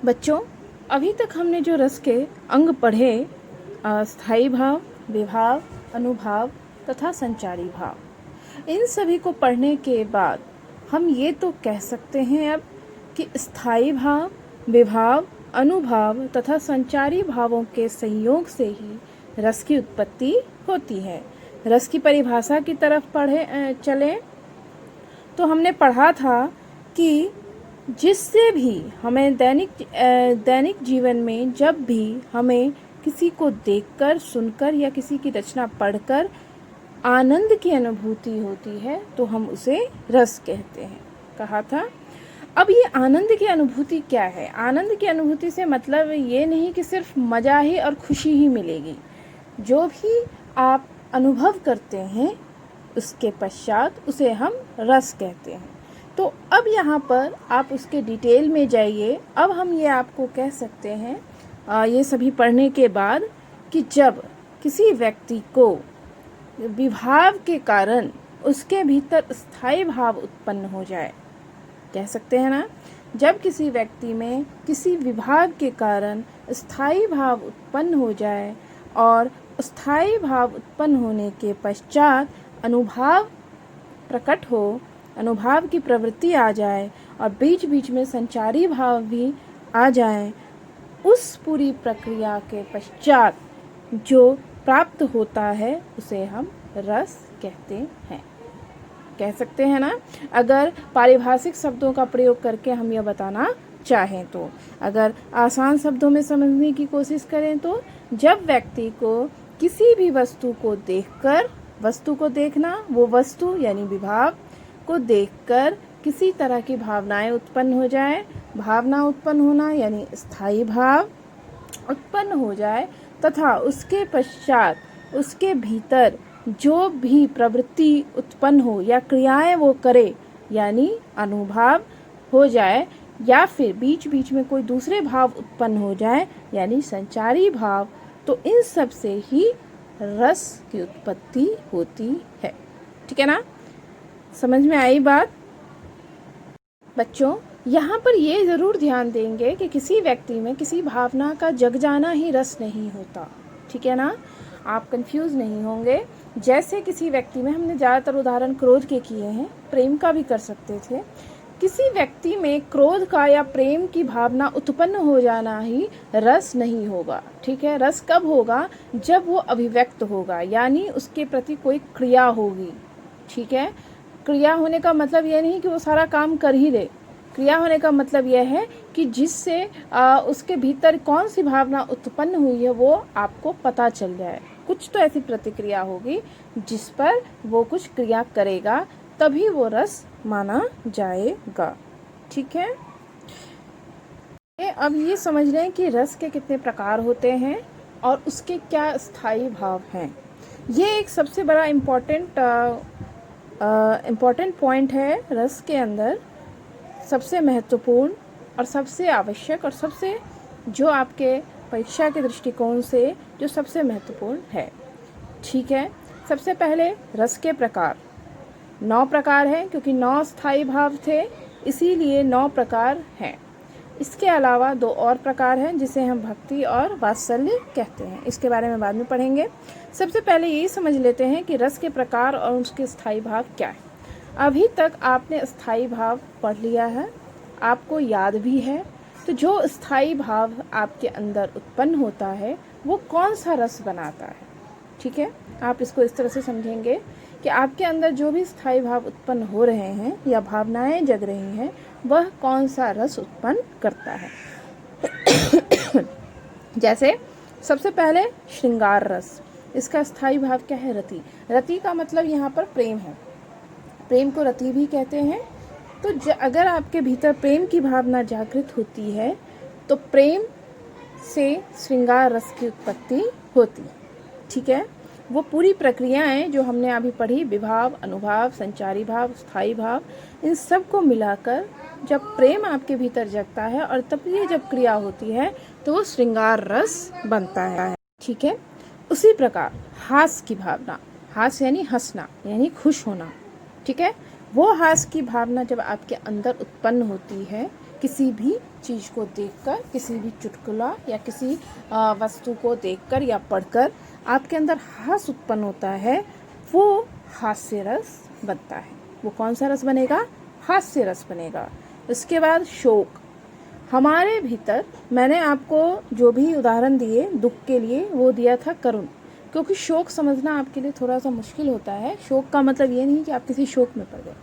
बच्चों, अभी तक हमने जो रस के अंग पढ़े, स्थायी भाव, विभाव, अनुभाव तथा संचारी भाव, इन सभी को पढ़ने के बाद हम ये तो कह सकते हैं अब कि स्थायी भाव, विभाव, अनुभाव तथा संचारी भावों के संयोग से ही रस की उत्पत्ति होती है। रस की परिभाषा की तरफ चलें तो हमने पढ़ा था कि जिससे भी हमें दैनिक जीवन में जब भी हमें किसी को देखकर, सुनकर या किसी की रचना पढ़कर आनंद की अनुभूति होती है तो हम उसे रस कहते हैं, कहा था। अब ये आनंद की अनुभूति क्या है? आनंद की अनुभूति से मतलब ये नहीं कि सिर्फ मज़ा ही और खुशी ही मिलेगी। जो भी आप अनुभव करते हैं उसके पश्चात उसे हम रस कहते हैं। तो अब यहाँ पर आप उसके डिटेल में जाइए। अब हम ये आपको कह सकते हैं ये सभी पढ़ने के बाद कि जब किसी व्यक्ति को विभाव के कारण उसके भीतर स्थायी भाव उत्पन्न हो जाए, कह सकते हैं ना, जब किसी व्यक्ति में किसी विभाव के कारण स्थायी भाव उत्पन्न हो जाए और स्थायी भाव उत्पन्न होने के पश्चात अनुभाव प्रकट हो, अनुभाव की प्रवृत्ति आ जाए और बीच बीच में संचारी भाव भी आ जाए, उस पूरी प्रक्रिया के पश्चात जो प्राप्त होता है उसे हम रस कहते हैं, कह सकते हैं ना। अगर पारिभाषिक शब्दों का प्रयोग करके हम यह बताना चाहें तो, अगर आसान शब्दों में समझने की कोशिश करें तो, जब व्यक्ति को किसी भी वस्तु को देखकर, वस्तु को देखना, वो वस्तु यानी विभाव को देखकर किसी तरह की भावनाएं उत्पन्न हो जाए, भावना उत्पन्न होना यानी स्थायी भाव उत्पन्न हो जाए, तथा उसके पश्चात उसके भीतर जो भी प्रवृत्ति उत्पन्न हो या क्रियाएं वो करे यानी अनुभाव हो जाए, या फिर बीच बीच में कोई दूसरे भाव उत्पन्न हो जाए यानी संचारी भाव, तो इन सब से ही रस की उत्पत्ति होती है। ठीक है ना, समझ में आई बात? बच्चों, यहाँ पर ये ज़रूर ध्यान देंगे कि किसी व्यक्ति में किसी भावना का जग जाना ही रस नहीं होता। ठीक है ना, आप कंफ्यूज नहीं होंगे। जैसे किसी व्यक्ति में, हमने ज़्यादातर उदाहरण क्रोध के किए हैं, प्रेम का भी कर सकते थे। किसी व्यक्ति में क्रोध का या प्रेम की भावना उत्पन्न हो जाना ही रस नहीं होगा। ठीक है, रस कब होगा? जब वो अभिव्यक्त होगा, यानी उसके प्रति कोई क्रिया होगी। ठीक है, क्रिया होने का मतलब यह नहीं कि वो सारा काम कर ही ले। क्रिया होने का मतलब यह है कि जिससे उसके भीतर कौन सी भावना उत्पन्न हुई है वो आपको पता चल जाए। कुछ तो ऐसी प्रतिक्रिया होगी जिस पर वो कुछ क्रिया करेगा, तभी वो रस माना जाएगा। ठीक है, अब ये समझ लें कि रस के कितने प्रकार होते हैं और उसके क्या स्थायी भाव हैं। ये एक सबसे बड़ा इम्पॉर्टेंट पॉइंट है रस के अंदर, सबसे महत्वपूर्ण और सबसे आवश्यक और सबसे जो आपके परीक्षा के दृष्टिकोण से जो सबसे महत्वपूर्ण है। ठीक है, सबसे पहले रस के प्रकार। 9 प्रकार हैं, क्योंकि 9 स्थायी भाव थे इसीलिए 9 प्रकार हैं। इसके अलावा 2 और प्रकार हैं जिसे हम भक्ति और वात्सल्य कहते हैं। इसके बारे में बाद में पढ़ेंगे। सबसे पहले ये समझ लेते हैं कि रस के प्रकार और उसके स्थायी भाव क्या है। अभी तक आपने स्थायी भाव पढ़ लिया है, आपको याद भी है। तो जो स्थायी भाव आपके अंदर उत्पन्न होता है वो कौन सा रस बनाता है। ठीक है, आप इसको इस तरह से समझेंगे कि आपके अंदर जो भी स्थायी भाव उत्पन्न हो रहे हैं या भावनाएं जग रही हैं, वह कौन सा रस उत्पन्न करता है। जैसे सबसे पहले श्रृंगार रस, इसका स्थायी भाव क्या है? रति। रति का मतलब यहाँ पर प्रेम है, प्रेम को रति भी कहते हैं। तो अगर आपके भीतर प्रेम की भावना जागृत होती है तो प्रेम से श्रृंगार रस की उत्पत्ति होती है। ठीक है, वो पूरी प्रक्रियाएं जो हमने अभी पढ़ी, विभाव, अनुभाव, संचारी भाव, स्थायी भाव, इन सब को मिलाकर जब प्रेम आपके भीतर जगता है और तब ये जब क्रिया होती है तो वो श्रृंगार रस बनता है। ठीक है, उसी प्रकार हास्य की भावना, हास्य यानी हंसना यानी खुश होना। ठीक है, वो हास्य की भावना जब आपके अंदर उत्पन्न होती है किसी भी चीज़ को देखकर, किसी भी चुटकुला या किसी वस्तु को देखकर या पढ़कर आपके अंदर हास उत्पन्न होता है, वो हास्य रस बनता है। वो कौन सा रस बनेगा? हास्य रस बनेगा। इसके बाद शोक। हमारे भीतर मैंने आपको जो भी उदाहरण दिए दुख के लिए वो दिया था करुण, क्योंकि शोक समझना आपके लिए थोड़ा सा मुश्किल होता है। शोक का मतलब ये नहीं कि आप किसी शोक में पड़ गए।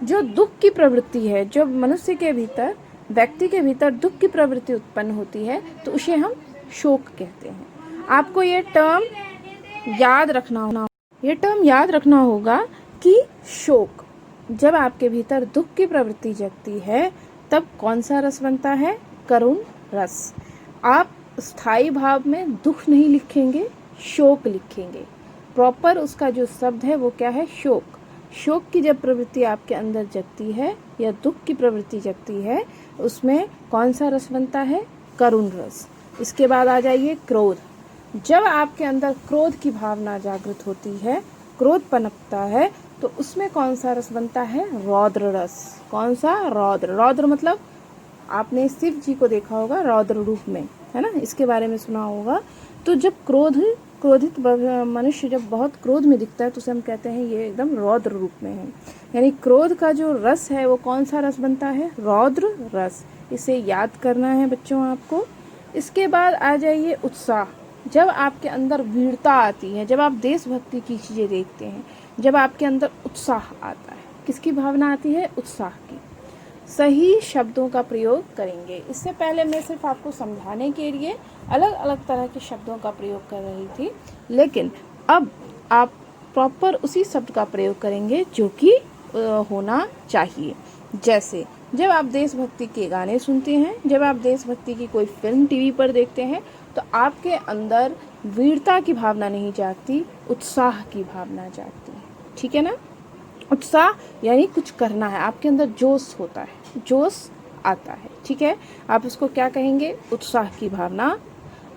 जो दुख की प्रवृत्ति है, जो मनुष्य के भीतर, व्यक्ति के भीतर दुख की प्रवृत्ति उत्पन्न होती है, तो उसे हम शोक कहते हैं। आपको ये टर्म याद रखना होगा कि शोक, जब आपके भीतर दुख की प्रवृत्ति जगती है तब कौन सा रस बनता है? करुण रस। आप स्थायी भाव में दुख नहीं लिखेंगे, शोक लिखेंगे। प्रॉपर उसका जो शब्द है वो क्या है? शोक। शोक की जब प्रवृत्ति आपके अंदर जगती है या दुख की प्रवृत्ति जगती है, उसमें कौन सा रस बनता है? करुण रस। इसके बाद आ जाइए क्रोध। जब आपके अंदर क्रोध की भावना जागृत होती है, क्रोध पनपता है, तो उसमें कौन सा रस बनता है? रौद्र रस। कौन सा? रौद्र। रौद्र मतलब आपने शिव जी को देखा होगा रौद्र रूप में, है ना, इसके बारे में सुना होगा। तो जब क्रोधित मनुष्य जब बहुत क्रोध में दिखता है तो उसे हम कहते हैं ये एकदम रौद्र रूप में है। यानी क्रोध का जो रस है वो कौन सा रस बनता है? रौद्र रस। इसे याद करना है बच्चों आपको। इसके बाद आ जाइए उत्साह। जब आपके अंदर वीरता आती है, जब आप देशभक्ति की चीज़ें देखते हैं, जब आपके अंदर उत्साह आता है, किसकी भावना आती है? उत्साह की। सही शब्दों का प्रयोग करेंगे। इससे पहले मैं सिर्फ आपको समझाने के लिए अलग अलग तरह के शब्दों का प्रयोग कर रही थी, लेकिन अब आप प्रॉपर उसी शब्द का प्रयोग करेंगे जो कि होना चाहिए। जैसे जब आप देशभक्ति के गाने सुनते हैं, जब आप देशभक्ति की कोई फिल्म टीवी पर देखते हैं, तो आपके अंदर वीरता की भावना नहीं जागती, उत्साह की भावना जागती है। ठीक है ना? उत्साह यानी कुछ करना है, आपके अंदर जोश होता है, जोश आता है। ठीक है, आप उसको क्या कहेंगे? उत्साह की भावना।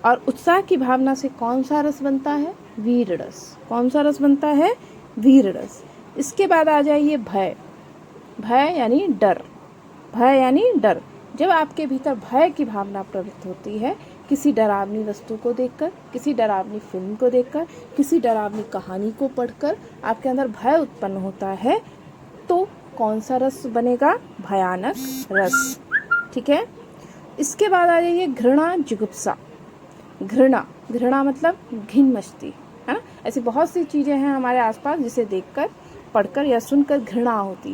और उत्साह की भावना से कौन सा रस बनता है? वीर रस। कौन सा रस बनता है? वीर रस। इसके बाद आ जाइए भय। भय यानी डर। भय यानी डर। जब आपके भीतर भय की भावना प्रवृत्त होती है, किसी डरावनी वस्तु को देखकर, किसी डरावनी फिल्म को देखकर, किसी डरावनी कहानी को पढ़कर आपके अंदर भय उत्पन्न होता है, तो कौन सा रस बनेगा? भयानक रस। ठीक है, इसके बाद आ जाइए घृणा, जुगुप्सा। घृणा मतलब घिन मचती है ना। ऐसी बहुत सी चीज़ें हैं हमारे आसपास जिसे देखकर, पढ़कर या सुनकर घृणा होती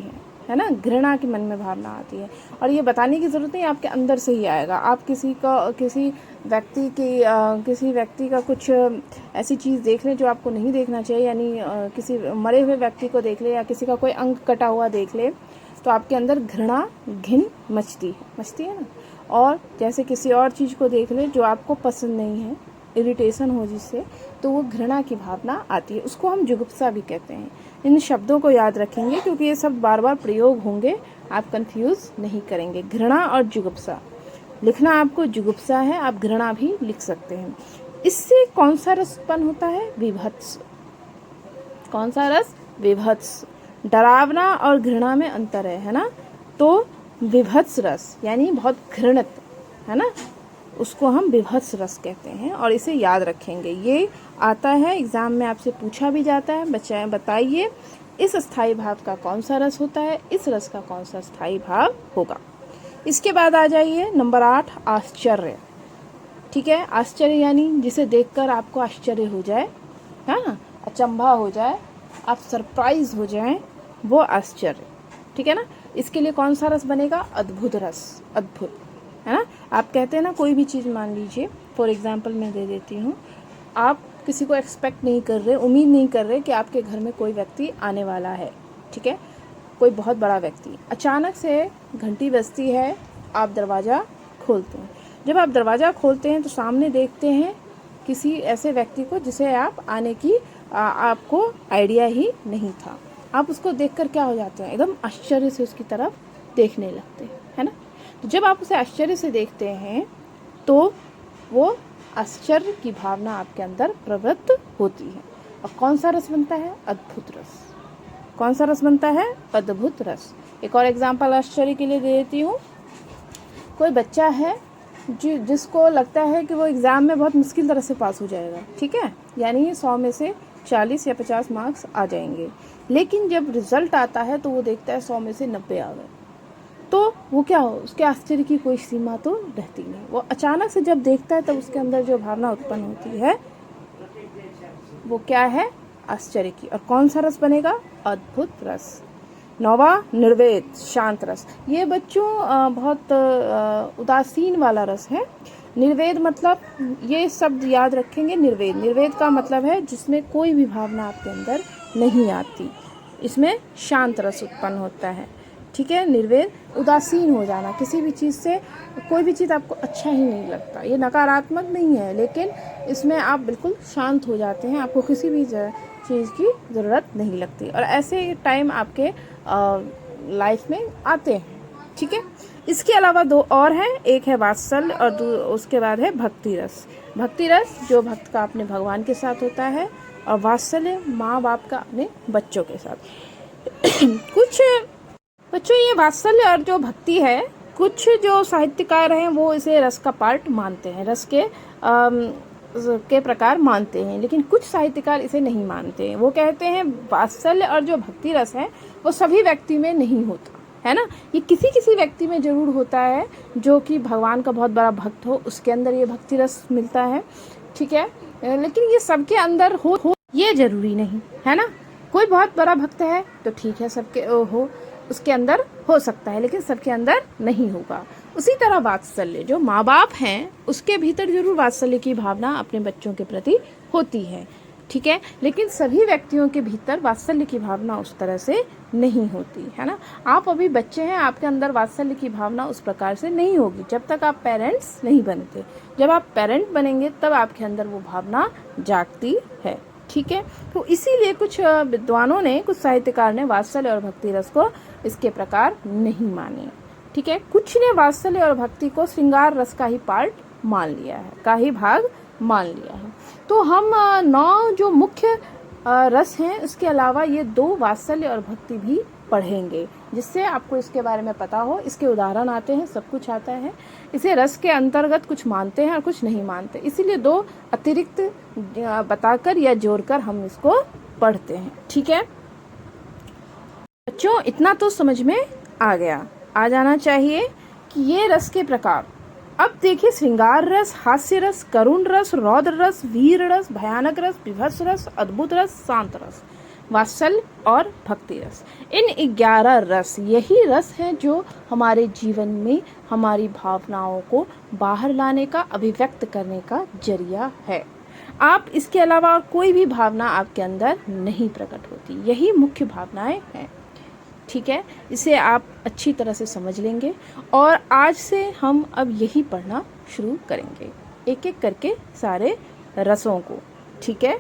है ना। घृणा की मन में भावना आती है, और ये बताने की ज़रूरत नहीं, आपके अंदर से ही आएगा। आप किसी व्यक्ति का कुछ ऐसी चीज़ देख लें जो आपको नहीं देखना चाहिए, यानी किसी मरे हुए व्यक्ति को देख ले या किसी का कोई अंग कटा हुआ देख ले, तो आपके अंदर घृणा, घिन मचती है ना। और जैसे किसी और चीज़ को देख ले जो आपको पसंद नहीं है, इरिटेशन हो जिससे, तो वो घृणा की भावना आती है, उसको हम जुगुप्सा भी कहते हैं। इन शब्दों को याद रखेंगे क्योंकि ये सब बार बार प्रयोग होंगे, आप कंफ्यूज नहीं करेंगे। घृणा और जुगुप्सा लिखना आपको जुगुप्सा है, आप घृणा भी लिख सकते हैं। इससे कौन सा रस उत्पन्न होता है? विभत्स। कौन सा रस? विभत्स। डरावना और घृणा में अंतर है ना। तो विभत्स रस यानी बहुत घृणित, है ना, उसको हम विभत्स रस कहते हैं, और इसे याद रखेंगे। ये आता है एग्जाम में, आपसे पूछा भी जाता है, बच्चे बताइए इस स्थायी भाव का कौन सा रस होता है, इस रस का कौन सा स्थायी भाव होगा। इसके बाद आ जाइए नंबर 8, आश्चर्य। ठीक है, आश्चर्य यानी जिसे देखकर आपको आश्चर्य हो जाए, है ना, अचंभा हो जाए, आप सरप्राइज हो जाएं, वो आश्चर्य। ठीक है ना। इसके लिए कौन सा रस बनेगा? अद्भुत रस। अद्भुत, है ना। आप कहते हैं ना, कोई भी चीज़ मान लीजिए, फॉर एग्जांपल मैं दे देती हूँ, आप किसी को एक्सपेक्ट नहीं कर रहे, उम्मीद नहीं कर रहे कि आपके घर में कोई व्यक्ति आने वाला है। ठीक है, कोई बहुत बड़ा व्यक्ति, अचानक से घंटी बजती है, आप दरवाज़ा खोलते हैं। जब आप दरवाज़ा खोलते हैं तो सामने देखते हैं किसी ऐसे व्यक्ति को जिसे आप आने की आपको आइडिया ही नहीं था। आप उसको देखकर क्या हो जाते हैं? एकदम आश्चर्य से उसकी तरफ देखने लगते हैं, है ना। तो जब आप उसे आश्चर्य से देखते हैं तो वो आश्चर्य की भावना आपके अंदर प्रवृत्त होती है, और कौन सा रस बनता है? अद्भुत रस। कौन सा रस बनता है? अद्भुत रस। एक और एग्जाम्पल आश्चर्य के लिए दे देती हूँ। कोई बच्चा है जिसको लगता है कि वो एग्ज़ाम में बहुत मुश्किल तरह से पास हो जाएगा, ठीक है, यानी 100 में से 40 या 50 मार्क्स आ जाएंगे, लेकिन जब रिज़ल्ट आता है तो वो देखता है 100 में से 90 आ गए, तो वो क्या हो, उसके आश्चर्य की कोई सीमा तो रहती नहीं। वो अचानक से जब देखता है तब उसके अंदर जो भावना उत्पन्न होती है वो क्या है, आश्चर्य की। और कौन सा रस बनेगा, अद्भुत रस। 9वां निर्वेद, शांत रस। ये बच्चों बहुत उदासीन वाला रस है। निर्वेद मतलब, ये शब्द याद रखेंगे, निर्वेद, निर्वेद का मतलब है जिसमें कोई भी भावना आपके अंदर नहीं आती, इसमें शांत रस उत्पन्न होता है, ठीक है। निर्वेद, उदासीन हो जाना, किसी भी चीज़ से, कोई भी चीज़ आपको अच्छा ही नहीं लगता, ये नकारात्मक नहीं है, लेकिन इसमें आप बिल्कुल शांत हो जाते हैं, आपको किसी भी चीज़ की ज़रूरत नहीं लगती, और ऐसे टाइम आपके लाइफ में आते हैं, ठीक है। इसके अलावा 2 और हैं, एक है वात्सल्य और उसके बाद है भक्ति रस। भक्ति रस जो भक्त का अपने भगवान के साथ होता है, और वात्सल्य माँ बाप का अपने बच्चों के साथ। कुछ बच्चों, ये वात्सल्य और जो भक्ति है, कुछ जो साहित्यकार हैं वो इसे रस का पार्ट मानते हैं, रस के प्रकार मानते हैं, लेकिन कुछ साहित्यकार इसे नहीं मानते हैं। वो कहते हैं वात्सल्य और जो भक्ति रस है वो सभी व्यक्ति में नहीं होता है ना, ये किसी किसी व्यक्ति में जरूर होता है, जो कि भगवान का बहुत बड़ा भक्त हो, उसके अंदर ये भक्ति रस मिलता है, ठीक है, लेकिन ये सबके अंदर हो ये जरूरी नहीं है ना। कोई बहुत बड़ा भक्त है तो ठीक है, सबके हो, उसके अंदर हो सकता है, लेकिन सबके अंदर नहीं होगा। उसी तरह वात्सल्य, जो माँ बाप हैं उसके भीतर जरूर वात्सल्य की भावना अपने बच्चों के प्रति होती है, ठीक है, लेकिन सभी व्यक्तियों के भीतर वात्सल्य की भावना उस तरह से नहीं होती है ना। आप अभी बच्चे हैं, आपके अंदर वात्सल्य की भावना उस प्रकार से नहीं होगी जब तक आप पेरेंट्स नहीं बनते। जब आप पेरेंट बनेंगे तब आपके अंदर वो भावना जागती है, ठीक है। तो इसीलिए कुछ विद्वानों ने, कुछ साहित्यकार ने वात्सल्य और भक्ति रस को इसके प्रकार नहीं माने, ठीक है। कुछ ने वात्सल्य और भक्ति को श्रृंगार रस का ही पार्ट मान लिया है, का ही भाग मान लिया है। तो हम 9 जो मुख्य रस हैं, उसके अलावा ये 2 वात्सल्य और भक्ति भी पढ़ेंगे, जिससे आपको इसके बारे में पता हो। इसके उदाहरण आते हैं, सब कुछ आता है। इसे रस के अंतर्गत कुछ मानते हैं और कुछ नहीं मानते, इसीलिए 2 अतिरिक्त बताकर या जोड़कर हम इसको पढ़ते हैं, ठीक है। बच्चों, इतना तो समझ में आ जाना चाहिए कि ये रस के प्रकार। अब देखिए, श्रृंगार रस, हास्य रस, करुण रस, रौद्र रस, वीर रस, भयानक रस, विभत्स रस, अद्भुत रस, शांत रस, वात्सल्य और भक्ति रस। इन 11 रस, यही रस हैं जो हमारे जीवन में हमारी भावनाओं को बाहर लाने का, अभिव्यक्त करने का जरिया है। आप इसके अलावा कोई भी भावना आपके अंदर नहीं प्रकट होती, यही मुख्य भावनाएं हैं, ठीक है। इसे आप अच्छी तरह से समझ लेंगे, और आज से हम अब यही पढ़ना शुरू करेंगे, एक एक करके सारे रसों को, ठीक है।